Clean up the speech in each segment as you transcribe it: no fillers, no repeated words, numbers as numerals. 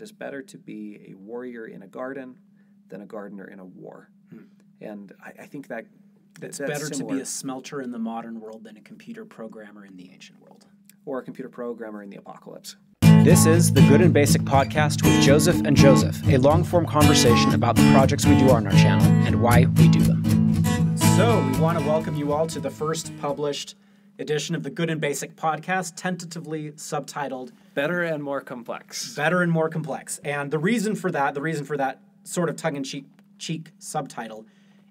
is better to be a warrior in a garden than a gardener in a war. And I think that it's that's better similar. to be a smelter in the modern world than a computer programmer in the ancient world. Or a computer programmer in the apocalypse. This is the Good and Basic podcast with Joseph and Joseph, a long-form conversation about the projects we do on our channel and why we do them. So we want to welcome you all to the first published edition of the Good and Basic podcast, tentatively subtitled Better and More Complex. Better and More Complex. And the reason for that sort of tongue-in-cheek subtitle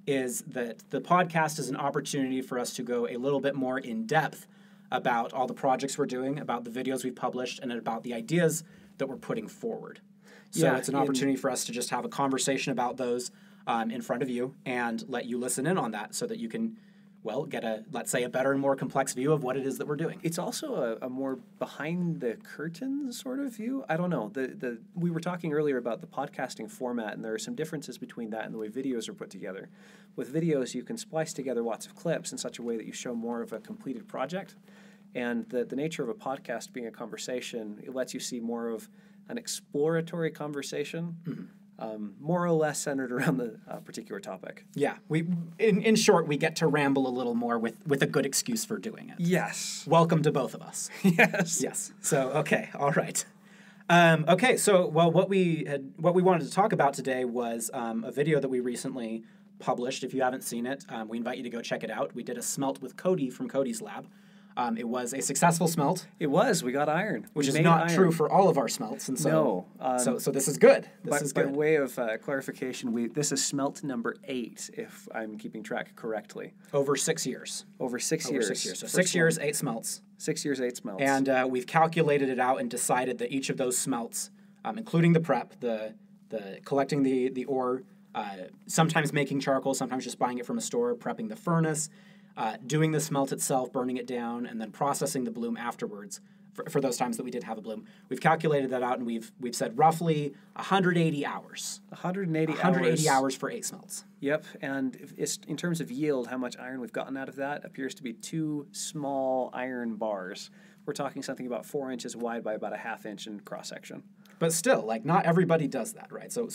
is that the podcast is an opportunity for us to go a little bit more in depth about all the projects we're doing, about the videos we've published, and about the ideas that we're putting forward. So it's an opportunity for us to just have a conversation about those in front of you and let you listen in on that so that you can, well, get let's say, a better and more complex view of what it is that we're doing. It's also a more behind the curtain sort of view. I don't know. We were talking earlier about the podcasting format, and there are some differences between that and the way videos are put together. With videos, you can splice together lots of clips in such a way that you show more of a completed project. And the nature of a podcast being a conversation, it lets you see more of an exploratory conversation, more or less centered around the particular topic. Yeah, in short, we get to ramble a little more with a good excuse for doing it. Yes. Welcome to both of us. Yes. Yes. So, okay, all right. So what we wanted to talk about today was a video that we recently published. If you haven't seen it, we invite you to go check it out. We did a smelt with Cody from Cody's lab. It was a successful smelt. It was. We got iron. Which is not true for all of our smelts. And so, no. So this is good. This is good. By way of clarification, this is smelt number 8, if I'm keeping track correctly. Over 6 years. Over 6 years. 6 years. So 6 years, 8 smelts. 6 years, 8 smelts. And we've calculated it out and decided that each of those smelts, including the prep, the collecting the ore, sometimes making charcoal, sometimes just buying it from a store, prepping the furnace, doing the smelt itself, burning it down, and then processing the bloom afterwards for those times that we did have a bloom. We've calculated that out, and we've said roughly 180 hours. 180 hours for 8 smelts. Yep, and in terms of yield, how much iron we've gotten out of that appears to be 2 small iron bars. We're talking something about 4 inches wide by about a ½ inch in cross-section. But still, not everybody does that, right? So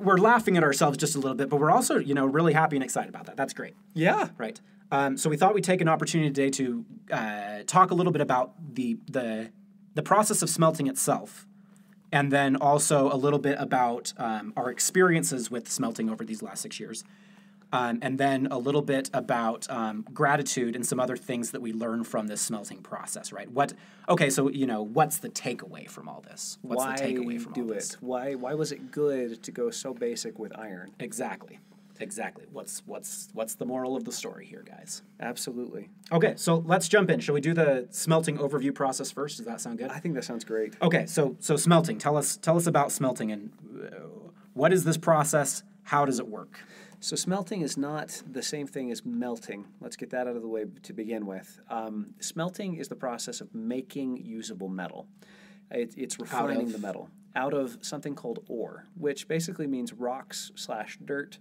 we're laughing at ourselves just a little bit, but we're also, really happy and excited about that. That's great. Yeah. Right. So we thought we'd take an opportunity today to talk a little bit about the process of smelting itself, and then also a little bit about our experiences with smelting over these last 6 years, and then a little bit about gratitude and some other things that we learned from this smelting process, right? What's the takeaway from all this? Why was it good to go so basic with iron? Exactly. What's the moral of the story here, guys? Absolutely. Okay, so let's jump in. Shall we do the smelting overview process first? Does that sound good? I think that sounds great. Okay, so smelting. Tell us about smelting and what is this process? How does it work? So smelting is not the same thing as melting. Let's get that out of the way to begin with. Smelting is the process of making usable metal. It's refining the metal out of something called ore, which basically means rocks/dirt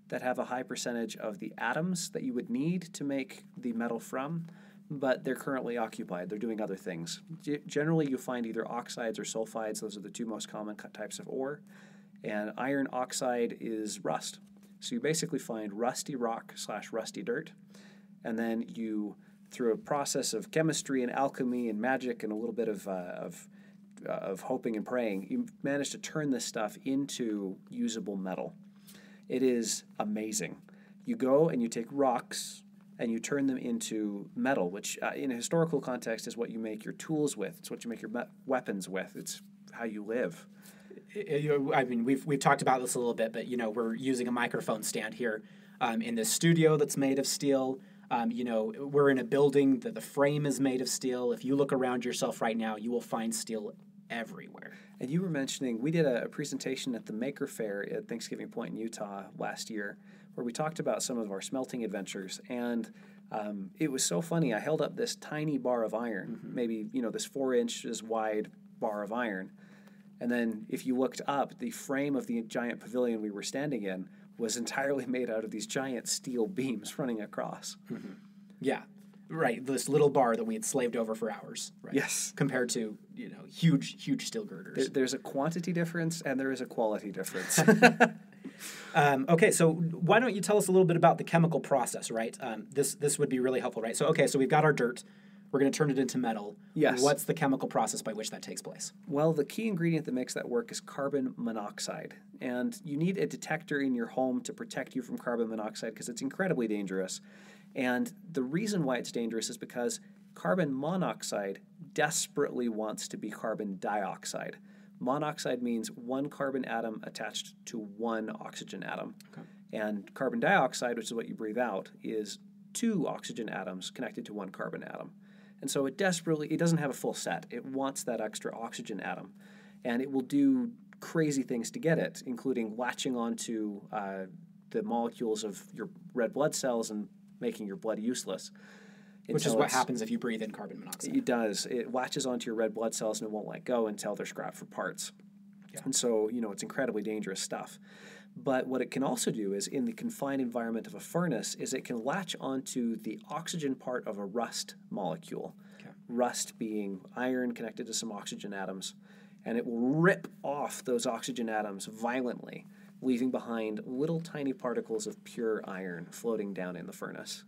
that have a high percentage of the atoms that you would need to make the metal from, but they're currently occupied. They're doing other things. Generally, you find either oxides or sulfides. Those are the 2 most common types of ore. And iron oxide is rust. So you basically find rusty rock/rusty dirt, and then you, through a process of chemistry and alchemy and magic and a little bit of hoping and praying, you manage to turn this stuff into usable metal. It is amazing. You go and you take rocks and you turn them into metal, which in a historical context is what you make your tools with. It's what you make your weapons with. It's how you live. I mean, we've talked about this a little bit, but we're using a microphone stand here in this studio that's made of steel. We're in a building that the frame is made of steel. If you look around yourself right now, you will find steel everywhere. And you were mentioning, we did a presentation at the Maker Fair at Thanksgiving Point in Utah last year, where we talked about some of our smelting adventures, and it was so funny. I held up this tiny bar of iron, maybe this 4 inches wide bar of iron. And then if you looked up, the frame of the giant pavilion we were standing in was entirely made out of these giant steel beams running across. Yeah. Right, this little bar that we had slaved over for hours. Right? Yes. Compared to, huge steel girders. There's a quantity difference and there is a quality difference. Okay, so why don't you tell us a little bit about the chemical process, right? This would be really helpful, right? So, so we've got our dirt. We're going to turn it into metal. Yes. What's the chemical process by which that takes place? Well, the key ingredient that makes that work is carbon monoxide. And you need a detector in your home to protect you from carbon monoxide because it's incredibly dangerous. And the reason why it's dangerous is because carbon monoxide desperately wants to be carbon dioxide. Monoxide means one carbon atom attached to one oxygen atom. Okay. And carbon dioxide, which is what you breathe out, is two oxygen atoms connected to one carbon atom. And so it doesn't have a full set. It wants that extra oxygen atom. And it will do crazy things to get it, including latching onto the molecules of your red blood cells and making your blood useless. Which is what happens if you breathe in carbon monoxide. It does. It latches onto your red blood cells and it won't let go until they're scrapped for parts. Yeah. And so, it's incredibly dangerous stuff. But what it can also do is, in the confined environment of a furnace, is it can latch onto the oxygen part of a rust molecule. Okay. Rust being iron connected to some oxygen atoms. And it will rip off those oxygen atoms violently, leaving behind little tiny particles of pure iron floating down in the furnace.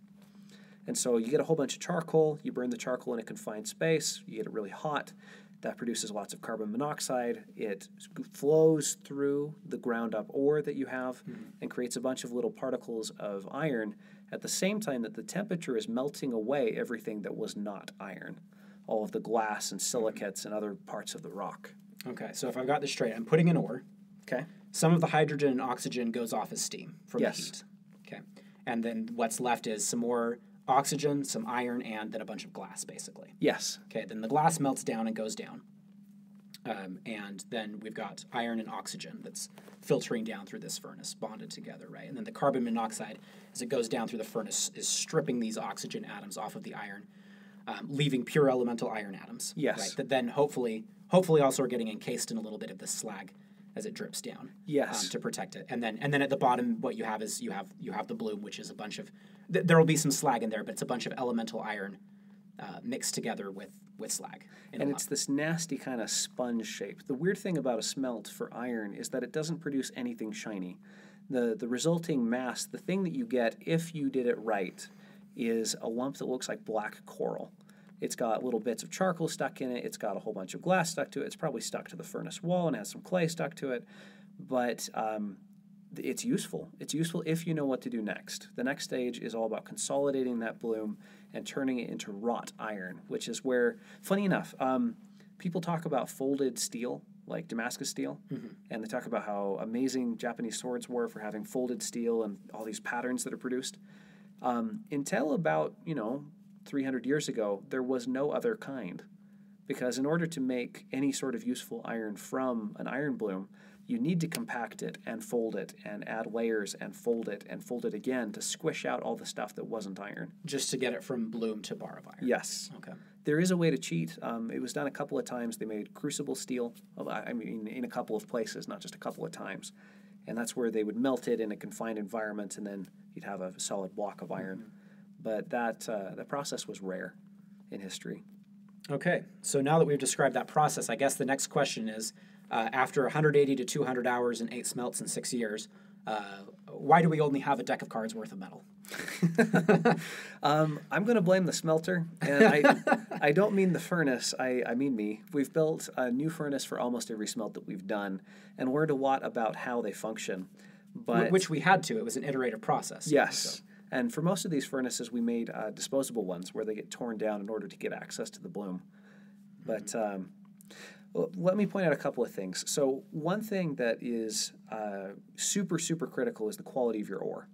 And so you get a whole bunch of charcoal, you burn the charcoal in a confined space, you get it really hot, that produces lots of carbon monoxide, it flows through the ground up ore that you have and creates a bunch of little particles of iron at the same time that the temperature is melting away everything that was not iron, all of the glass and silicates and other parts of the rock. Okay, so if I've got this straight, I'm putting in ore. Okay. Some of the hydrogen and oxygen goes off as steam from yes. the heat. Okay. And then what's left is some more oxygen, some iron, and then a bunch of glass, basically. Yes. Okay, then the glass melts down and goes down. And then we've got iron and oxygen that's filtering down through this furnace, bonded together, right? And then the carbon monoxide, as it goes down through the furnace, is stripping these oxygen atoms off of the iron, leaving pure elemental iron atoms. Yes. Right? That then hopefully also are getting encased in a little bit of this slag as it drips down. Yes. To protect it. And then at the bottom, what you have is you have the bloom, which is a bunch of there will be some slag in there, but it's a bunch of elemental iron mixed together with slag. And it's this nasty kind of sponge shape. The weird thing about a smelt for iron is that it doesn't produce anything shiny. The resulting mass, the thing that you get if you did it right, is a lump that looks like black coral. It's got little bits of charcoal stuck in it. It's got a whole bunch of glass stuck to it. It's probably stuck to the furnace wall and has some clay stuck to it. But it's useful. It's useful if you know what to do next. The next stage is all about consolidating that bloom and turning it into wrought iron, which is where, funny enough, people talk about folded steel, like Damascus steel, and they talk about how amazing Japanese swords were for having folded steel and all these patterns that are produced. Until about, 300 years ago, there was no other kind. Because in order to make any sort of useful iron from an iron bloom, you need to compact it and fold it and add layers and fold it again to squish out all the stuff that wasn't iron. Just to get it from bloom to bar of iron. Yes. Okay. There is a way to cheat. It was done a couple of times. They made crucible steel, in a couple of places, not just a couple of times. And that's where they would melt it in a confined environment, and then you'd have a solid block of iron. But that process was rare in history. Okay, so now that we've described that process, I guess the next question is, after 180 to 200 hours and 8 smelts in 6 years, why do we only have a deck of cards worth of metal? I'm going to blame the smelter, and I don't mean the furnace, I mean me. We've built a new furnace for almost every smelt that we've done, and learned a lot about how they function. But which we had to. It was an iterative process. Yes. So. And for most of these furnaces, we made disposable ones where they get torn down in order to get access to the bloom. But let me point out a couple of things. So one thing that is super, super critical is the quality of your ore.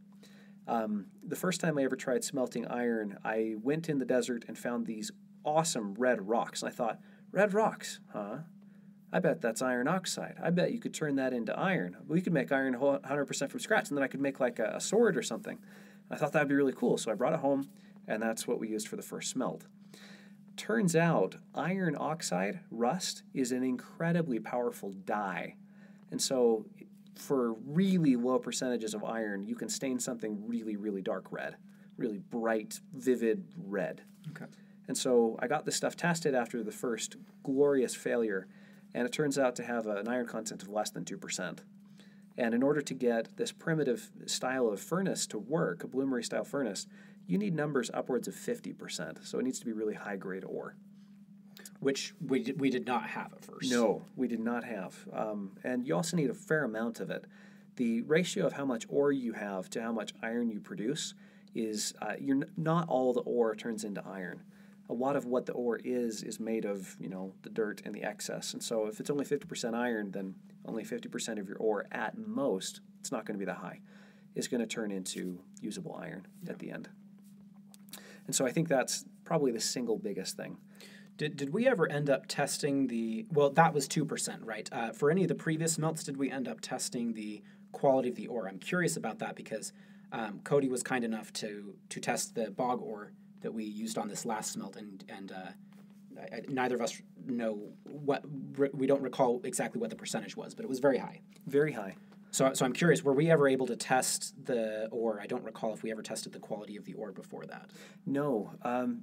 The first time I ever tried smelting iron, I went in the desert and found these awesome red rocks. And I thought, red rocks, huh? I bet that's iron oxide. I bet you could turn that into iron. We could make iron 100% from scratch, and then I could make like a sword or something. I thought that would be really cool, so I brought it home, and that's what we used for the first smelt. Turns out iron oxide, rust, is an incredibly powerful dye. And so for really low percentages of iron, you can stain something really, really dark red, really bright, vivid red. Okay. And so I got this stuff tested after the first glorious failure, and it turns out to have an iron content of less than 2%. And in order to get this primitive style of furnace to work, a bloomery style furnace, you need numbers upwards of 50%. So it needs to be really high-grade ore. Which we did not have at first. No, we did not have. And you also need a fair amount of it. The ratio of how much ore you have to how much iron you produce is not all the ore turns into iron. A lot of what the ore is made of, the dirt and the excess. And so if it's only 50% iron, then only 50% of your ore at most, it's not going to be that high, is going to turn into usable iron at the end. And so I think that's probably the single biggest thing. Did we ever end up testing that was 2%, right? For any of the previous melts, did we end up testing the quality of the ore? I'm curious about that because Cody was kind enough to test the bog ore that we used on this last smelt, and neither of us know we don't recall exactly what the percentage was, but it was very high. Very high. So I'm curious, were we ever able to test the ore? I don't recall if we ever tested the quality of the ore before that. No.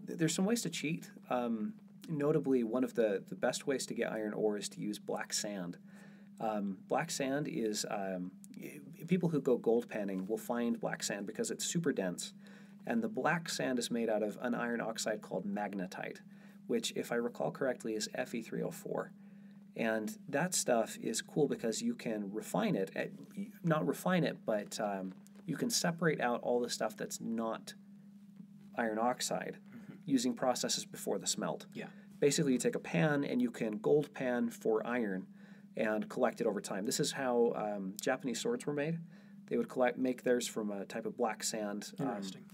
There's some ways to cheat. Notably, one of the best ways to get iron ore is to use black sand. Black sand is, people who go gold panning will find black sand because it's super dense. And the black sand is made out of an iron oxide called magnetite, which, if I recall correctly, is Fe3O4. And that stuff is cool because you can refine it. Not refine it, but you can separate out all the stuff that's not iron oxide using processes before the smelt. Yeah. Basically, you take a pan and you can gold pan for iron and collect it over time. This is how Japanese swords were made. They would make theirs from a type of black sand. Interesting.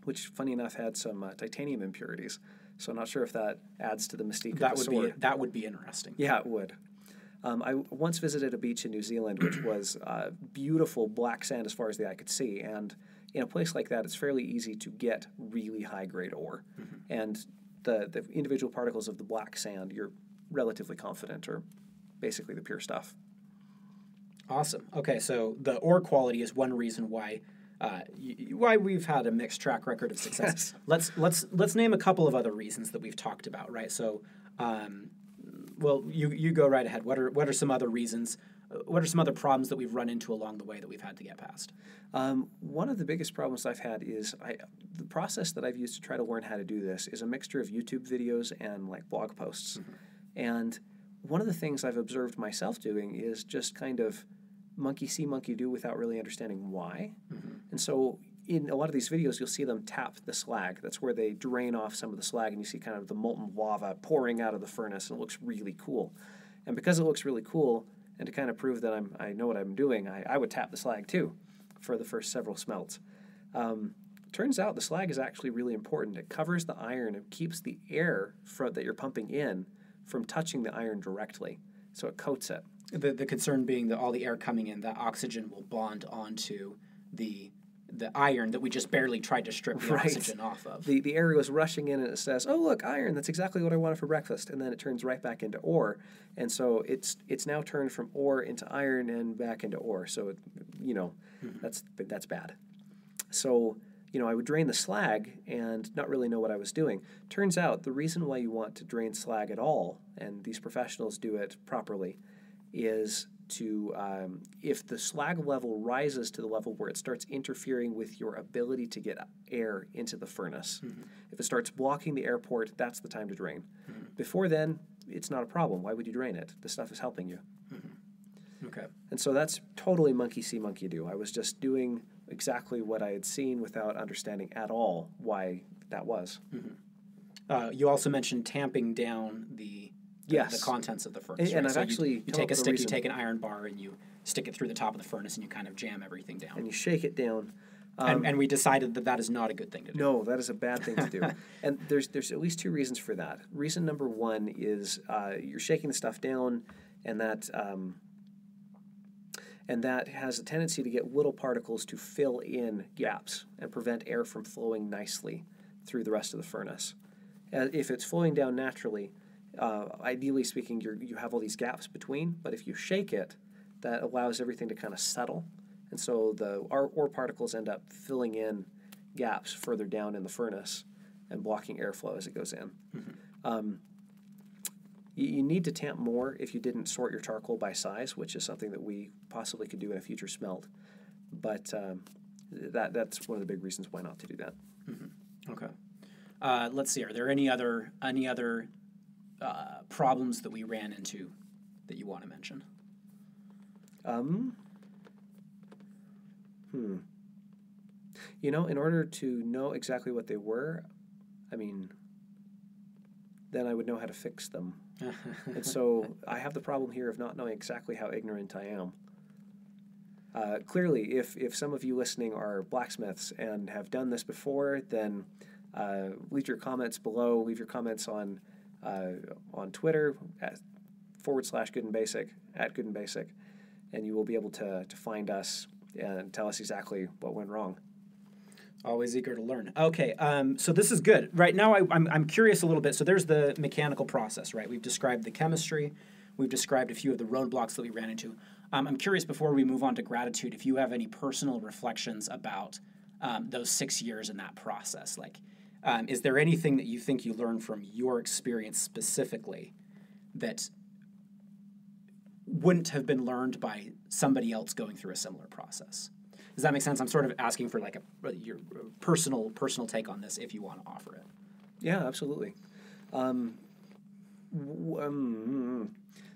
Which, funny enough, had some titanium impurities. So I'm not sure if that adds to the mystique of the sword. That would be interesting. Yeah, it would. I once visited a beach in New Zealand, which was beautiful black sand as far as the eye could see. And in a place like that, it's fairly easy to get really high-grade ore. And the individual particles of the black sand, you're relatively confident are basically the pure stuff. Awesome. Okay, so the ore quality is one reason why we've had a mixed track record of success. Yes. Let's name a couple of other reasons that we've talked about, right? So, you go right ahead. What are some other reasons? What are some other problems that we've run into along the way that we've had to get past? One of the biggest problems I've had is the process that I've used to try to learn how to do this is a mixture of YouTube videos and blog posts. And one of the things I've observed myself doing is just kind of monkey see, monkey do without really understanding why. And so in a lot of these videos, you'll see them tap the slag. That's where they drain off some of the slag, and you see kind of the molten lava pouring out of the furnace, and it looks really cool. And because it looks really cool, and to kind of prove that I know what I'm doing, I would tap the slag too for the first several smelts. Turns out the slag is actually really important. It covers the iron. It keeps the air that you're pumping in from touching the iron directly, so it coats it. The concern being that all the air coming in, that oxygen will bond onto the iron that we just barely tried to strip the oxygen off of. The air goes rushing in and it says, "Oh, look, iron, that's exactly what I wanted for breakfast." And then it turns right back into ore. And so it's now turned from ore into iron and back into ore. So, that's bad. So, I would drain the slag and not really know what I was doing. Turns out the reason why you want to drain slag at all, and these professionals do it properly, is to, if the slag level rises to the level where it starts interfering with your ability to get air into the furnace, if it starts blocking the air port, that's the time to drain. Before then, it's not a problem. Why would you drain it? The stuff is helping you. Okay. And so that's totally monkey see, monkey do. I was just doing exactly what I had seen without understanding at all why that was. You also mentioned tamping down the contents of the furnace. And right? I've So actually you take a stick, you take an iron bar, and you stick it through the top of the furnace, and you kind of jam everything down. And you shake it down. And we decided that is not a good thing to do. No, that is a bad thing to do. And there's at least two reasons for that. Reason number one is you're shaking the stuff down, and that has a tendency to get little particles to fill in gaps and prevent air from flowing nicely through the rest of the furnace. If it's flowing down naturally, ideally speaking, you have all these gaps between, but if you shake it, that allows everything to kind of settle. And so the ore particles end up filling in gaps further down in the furnace and blocking airflow as it goes in. You need to tamp more if you didn't sort your charcoal by size, which is something that we possibly could do in a future smelt. But that's one of the big reasons why not to do that. Okay. Let's see. Are there any other problems that we ran into that you want to mention? You know, in order to know exactly what they were, I mean, then I would know how to fix them. And so I have the problem here of not knowing exactly how ignorant I am. Clearly, if some of you listening are blacksmiths and have done this before, then leave your comments below. Leave your comments on Twitter @/goodandbasic, @goodandbasic, and you will be able to find us and tell us exactly what went wrong. Always eager to learn. Okay, so this is good. Right now, I'm curious a little bit. So there's the mechanical process, right? We've described the chemistry. We've described a few of the roadblocks that we ran into. I'm curious, before we move on to gratitude, if you have any personal reflections about those 6 years in that process. Like, is there anything that you think you learned from your experience specifically that wouldn't have been learned by somebody else going through a similar process? Does that make sense? I'm sort of asking for like your personal take on this if you want to offer it. Yeah, absolutely.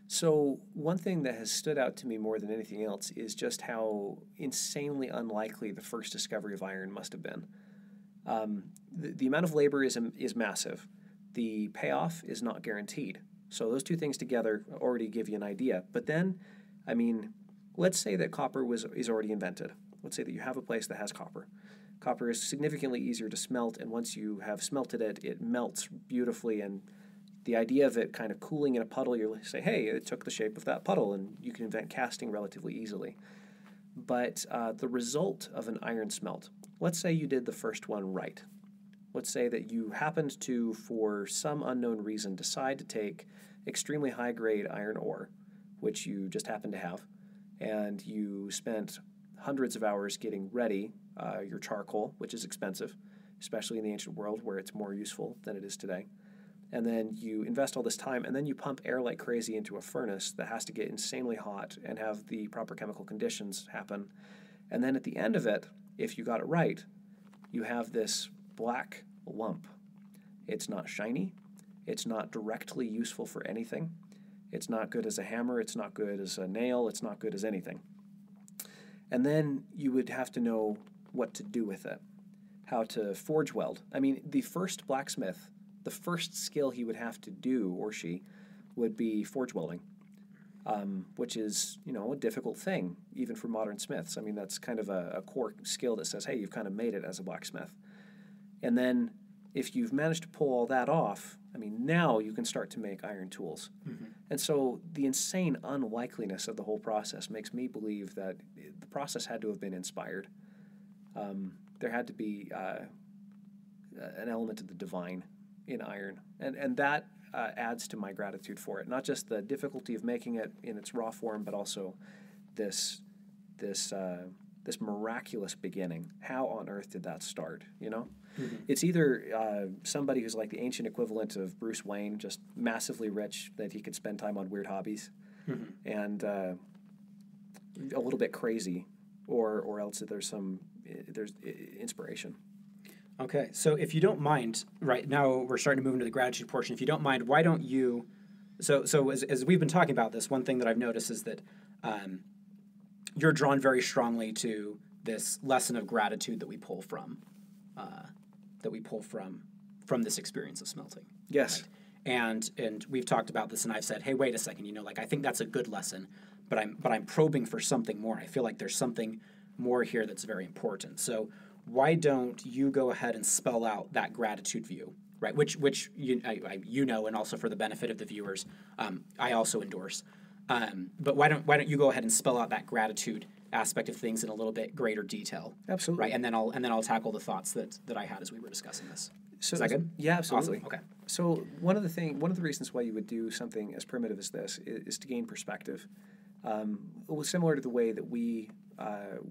So one thing that has stood out to me more than anything else is just how insanely unlikely the first discovery of iron must have been. The amount of labor is massive. The payoff is not guaranteed. So those two things together already give you an idea. But then, I mean, let's say that copper is already invented. Let's say that you have a place that has copper. Copper is significantly easier to smelt, and once you have smelted it, it melts beautifully. And the idea of it kind of cooling in a puddle, you say, hey, it took the shape of that puddle, and you can invent casting relatively easily. But the result of an iron smelt, let's say you did the first one right. Let's say that you happened to, for some unknown reason, decide to take extremely high-grade iron ore, which you just happen to have, and you spent hundreds of hours getting ready your charcoal, which is expensive, especially in the ancient world where it's more useful than it is today. And then you invest all this time, and then you pump air like crazy into a furnace that has to get insanely hot and have the proper chemical conditions happen. And then at the end of it, if you got it right, you have this black lump. It's not shiny. It's not directly useful for anything. It's not good as a hammer. It's not good as a nail. It's not good as anything. And then you would have to know what to do with it, how to forge weld. I mean, the first blacksmith, the first skill he would have to do, or she, would be forge welding, which is, a difficult thing, even for modern smiths. I mean, that's kind of a core skill that says, hey, you've kind of made it as a blacksmith. And then if you've managed to pull all that off, I mean, now you can start to make iron tools. Mm-hmm. And so the insane unlikeliness of the whole process makes me believe that the process had to have been inspired. There had to be an element of the divine in iron. And that adds to my gratitude for it. Not just the difficulty of making it in its raw form, but also this miraculous beginning. How on earth did that start, Mm-hmm. It's either somebody who's like the ancient equivalent of Bruce Wayne, just massively rich, that he could spend time on weird hobbies, mm-hmm. and a little bit crazy, or else that there's inspiration. Okay, so if you don't mind, right now we're starting to move into the gratitude portion. If you don't mind, why don't you... So as we've been talking about this, one thing that I've noticed is that you're drawn very strongly to this lesson of gratitude that we pull from this experience of smelting. Yes. Right? And we've talked about this, and I've said, hey, wait a second, I think that's a good lesson, but I'm probing for something more. I feel like there's something more here that's very important. So why don't you go ahead and spell out that gratitude view, right? Which and also for the benefit of the viewers, I also endorse. But why don't you go ahead and spell out that gratitude aspect of things in a little bit greater detail? Absolutely. Right, and then I'll tackle the thoughts that I had as we were discussing this. So, is that good? Yeah, absolutely. Awesome. Okay. So one of the reasons why you would do something as primitive as this is to gain perspective. It was similar to the way that we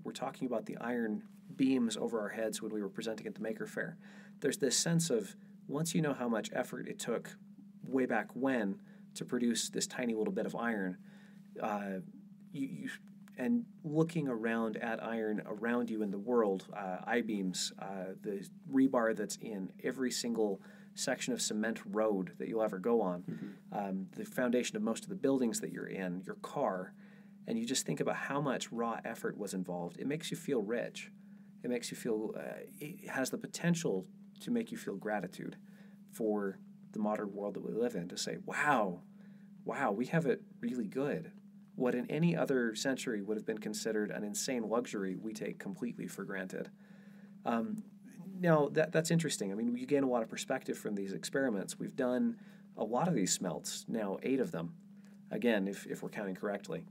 were talking about the iron beams over our heads when we were presenting at the Maker Faire. There's this sense of, once you know how much effort it took way back when to produce this tiny little bit of iron, and looking around at iron around you in the world, I-beams, the rebar that's in every single section of cement road that you'll ever go on, the foundation of most of the buildings that you're in, your car, and you just think about how much raw effort was involved, it makes you feel rich. It makes you feel, it has the potential to make you feel gratitude for the modern world that we live in, to say, wow, we have it really good. What in any other century would have been considered an insane luxury, we take completely for granted. Now, that's interesting. I mean, you gain a lot of perspective from these experiments. We've done a lot of these smelts, now 8 of them, again, if we're counting correctly.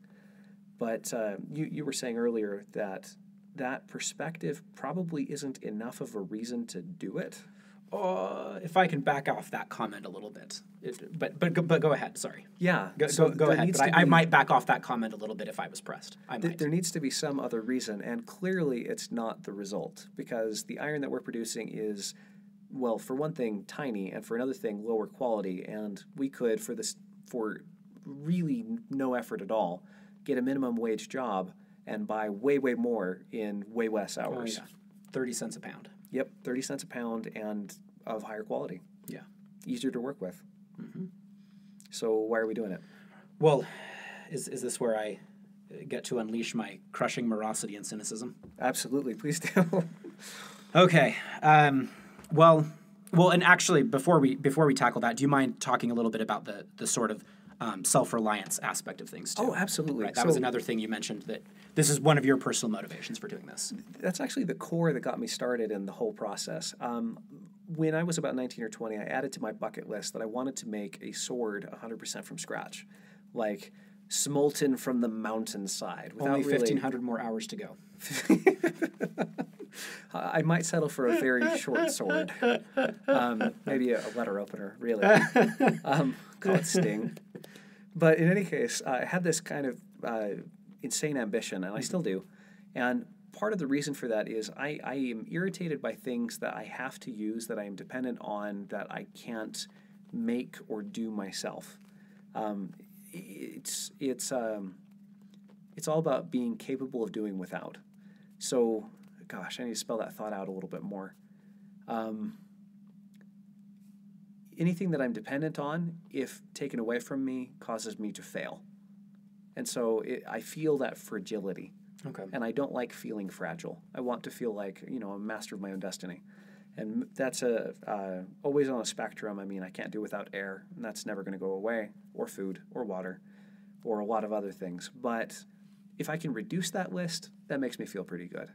But you were saying earlier that perspective probably isn't enough of a reason to do it. If I can back off that comment a little bit, but go ahead. Sorry. Yeah. Go ahead. But I might back off that comment a little bit if I was pressed. There needs to be some other reason, and clearly it's not the result, because the iron that we're producing is, well, for one thing, tiny, and for another thing, lower quality. And we could, for really no effort at all, get a minimum wage job and buy way more in way less hours. Oh, yeah. 30 cents a pound. Yep, 30 cents a pound and of higher quality. Yeah. Easier to work with. So why are we doing it? Well, is this where I get to unleash my crushing morosity and cynicism? Absolutely, please do. Okay. Well, and actually, before we tackle that, do you mind talking a little bit about the sort of self-reliance aspect of things too? Oh, absolutely. Right. That was another thing you mentioned, that this is one of your personal motivations for doing this. That's actually the core that got me started in the whole process. When I was about 19 or 20, I added to my bucket list that I wanted to make a sword 100% from scratch, like Smelting from the mountainside. Only 1,500 more hours to go. I might settle for a very short sword. Maybe a letter opener, really. Call it Sting. But in any case, I had this kind of insane ambition, and I still do. And part of the reason for that is I am irritated by things that I have to use, that I am dependent on, that I can't make or do myself. It's all about being capable of doing without. So, gosh, I need to spell that thought out a little bit more. Anything that I'm dependent on, if taken away from me, causes me to fail. And so I feel that fragility. Okay. And I don't like feeling fragile. I want to feel like, I'm a master of my own destiny. And that's always on a spectrum. I mean, I can't do without air, and that's never going to go away, or food, or water, or a lot of other things. But if I can reduce that list, that makes me feel pretty good.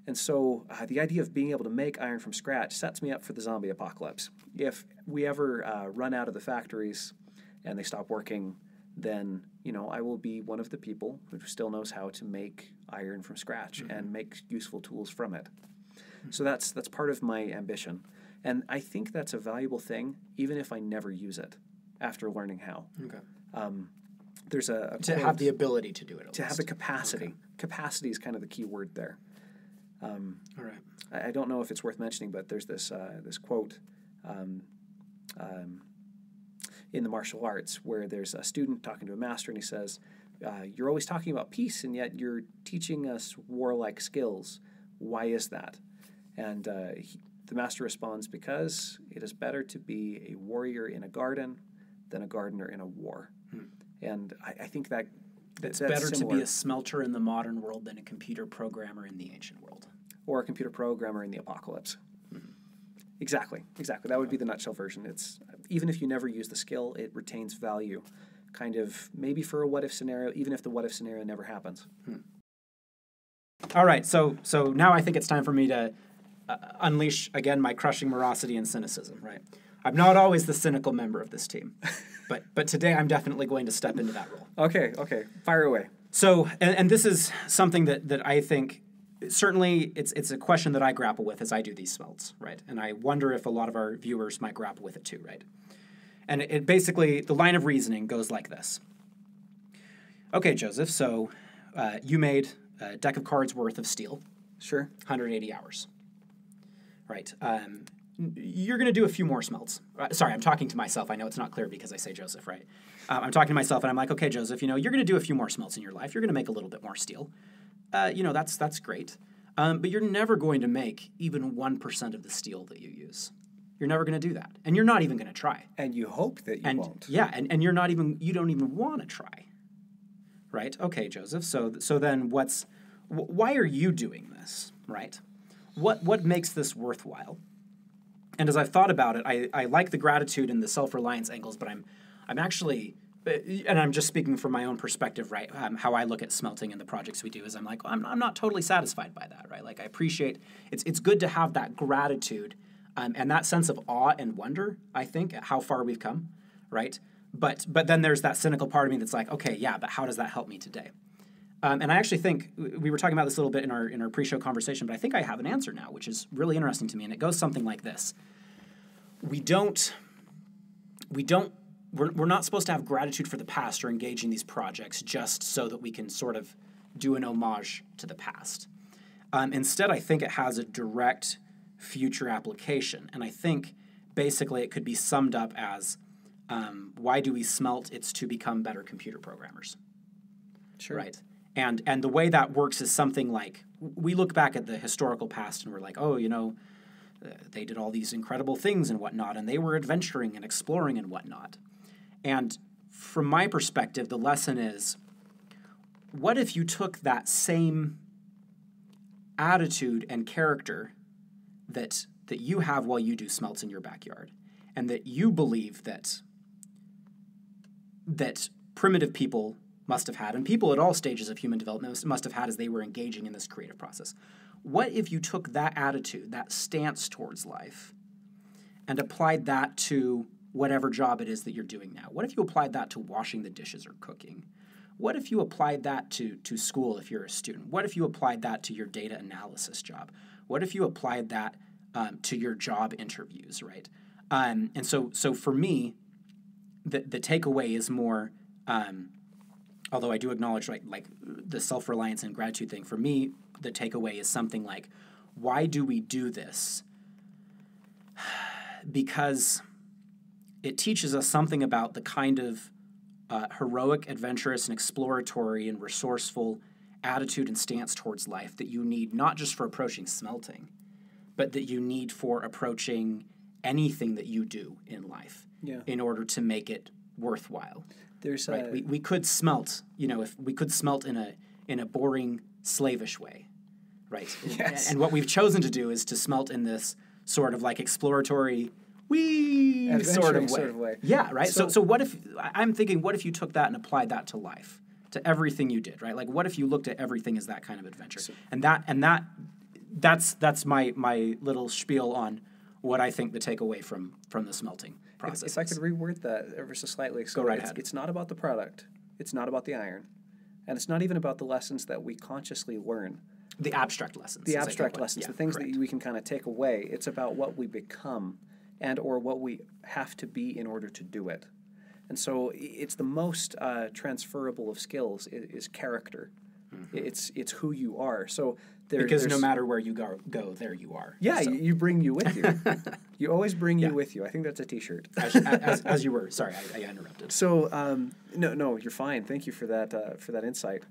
And so the idea of being able to make iron from scratch sets me up for the zombie apocalypse. If we ever run out of the factories and they stop working, then, I will be one of the people who still knows how to make iron from scratch and make useful tools from it. So that's part of my ambition. And I think that's a valuable thing, even if I never use it after learning how. Okay. There's a to have the ability to do it. To have the capacity. Okay. Capacity is kind of the key word there. All right. I don't know if it's worth mentioning, but there's this quote in the martial arts where there's a student talking to a master, and he says, "You're always talking about peace, and yet you're teaching us warlike skills. Why is that?" And the master responds, "Because it is better to be a warrior in a garden than a gardener in a war." And I think it's better similar. To be a smelter in the modern world than a computer programmer in the ancient world. Or a computer programmer in the apocalypse. Exactly. That would be the nutshell version. It's even if you never use the skill, it retains value, kind of maybe for a what-if scenario, even if the what-if scenario never happens. All right, so now I think it's time for me to unleash, again, my crushing morosity and cynicism, right? I'm not always the cynical member of this team, but today I'm definitely going to step into that role. Okay, fire away. So, and this is something that I think, certainly it's a question that I grapple with as I do these smelts, right? And I wonder if a lot of our viewers might grapple with it too, right? And it basically, the line of reasoning goes like this. okay, Joseph, so you made a deck of cards worth of steel, Sure. 180 hours. Right. You're going to do a few more smelts. Sorry, I'm talking to myself. I know it's not clear because I say Joseph, right? I'm talking to myself, and I'm like, okay, Joseph, you're going to do a few more smelts in your life. You're going to make a little bit more steel. That's great. But you're never going to make even 1% of the steel that you use. You're never going to do that. And you're not even going to try. And you hope that you won't. Yeah, and you don't even want to try. Right? Okay, Joseph. So then why are you doing this, right? What makes this worthwhile? And as I've thought about it, I like the gratitude and the self-reliance angles, but I'm actually, and I'm just speaking from my own perspective, right? How I look at smelting and the projects we do is I'm like, I'm not totally satisfied by that, right? Like I appreciate, it's good to have that gratitude and that sense of awe and wonder, I think, at how far we've come, right? But then there's that cynical part of me that's like, okay, yeah, but how does that help me today? And I actually think we were talking about this a little bit in our pre-show conversation, but I think I have an answer now, which is really interesting to me, and it goes something like this: we're not supposed to have gratitude for the past or engage in these projects just so that we can sort of do an homage to the past. Instead, I think it has a direct future application, and I think basically it could be summed up as why do we smelt? It's to become better computer programmers. Sure. Right. And the way that works is something like, we look back at the historical past and we're like, oh, they did all these incredible things and whatnot, and they were adventuring and exploring and whatnot. And from my perspective, the lesson is, what if you took that same attitude and character that you have while you do smelts in your backyard, and that you believe that primitive people must have had, and people at all stages of human development must have had as they were engaging in this creative process. What if you took that attitude, that stance towards life, and applied that to whatever job it is that you're doing now? What if you applied that to washing the dishes or cooking? What if you applied that to school if you're a student? What if you applied that to your data analysis job? What if you applied that to your job interviews, right? And so for me, the takeaway is more... although I do acknowledge like the self-reliance and gratitude thing, for me, the takeaway is something like, why do we do this? Because it teaches us something about the kind of heroic, adventurous, and exploratory and resourceful attitude and stance towards life that you need, not just for approaching smelting, but that you need for approaching anything that you do in life in order to make it worthwhile. There's right. We could smelt, if we could smelt in a boring, slavish way, right? Yes. And what we've chosen to do is to smelt in this sort of like exploratory, sort of way. Yeah, right. So what if I'm thinking? What if you took that and applied that to life, to everything you did, right? Like, what if you looked at everything as that kind of adventure? That's my little spiel on what I think the takeaway from the smelting process. If I could reword that ever so slightly. So go right ahead. It's not about the product. It's not about the iron. And it's not even about the lessons that we consciously learn. The abstract lessons. The abstract lessons, yeah, the things correct. that we can kind of take away. It's about what we become and or what we have to be in order to do it. And so it's the most transferable of skills is character. Mm-hmm. It's who you are. So because no matter where you go, there you are. Yeah, so. you bring you with you. You always bring you with you. I think that's a T-shirt. As you were. Sorry, I interrupted. So no, you're fine. Thank you for that insight.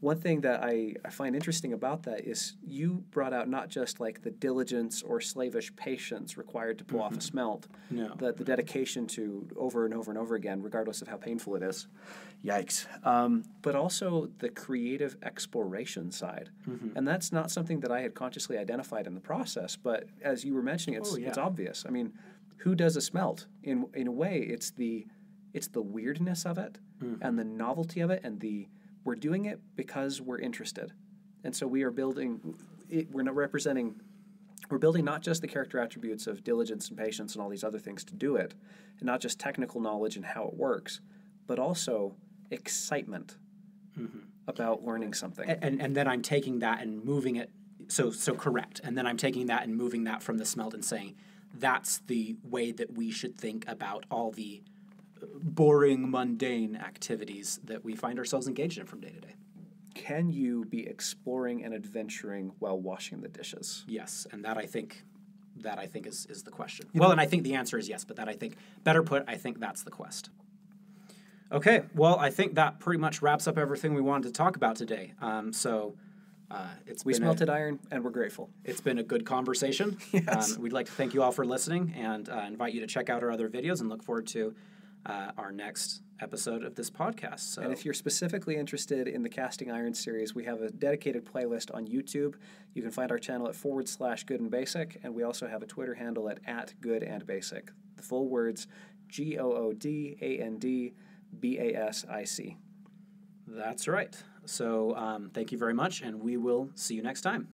One thing that I find interesting about that is you brought out not just like the diligence or slavish patience required to pull off a smelt, the dedication to over and over and over again, regardless of how painful it is. Yikes. But also the creative exploration side. Mm-hmm. And that's not something that I had consciously identified in the process, but as you were mentioning, it's obvious. I mean, who does a smelt? In a way, it's the weirdness of it and the novelty of it and we're doing it because we're interested. And so we are building, we're building not just the character attributes of diligence and patience and all these other things to do it, and not just technical knowledge and how it works, but also excitement about learning something. And then I'm taking that and moving it, so correct. And then I'm taking that and moving that from the smelt and saying, that's the way that we should think about all the boring, mundane activities that we find ourselves engaged in from day to day. Can you be exploring and adventuring while washing the dishes? Yes, and that I think is the question. Well, and I think the answer is yes, but better put, I think that's the quest. Okay, well, I think that pretty much wraps up everything we wanted to talk about today. We smelted iron, and we're grateful. It's been a good conversation. Yes. We'd like to thank you all for listening and invite you to check out our other videos and look forward to our next episode of this podcast. So. And if you're specifically interested in the Casting Iron series, we have a dedicated playlist on YouTube. You can find our channel at /goodandbasic, and we also have a Twitter handle at @goodandbasic. The full words, GOODANDBASIC. That's right. So thank you very much, and we will see you next time.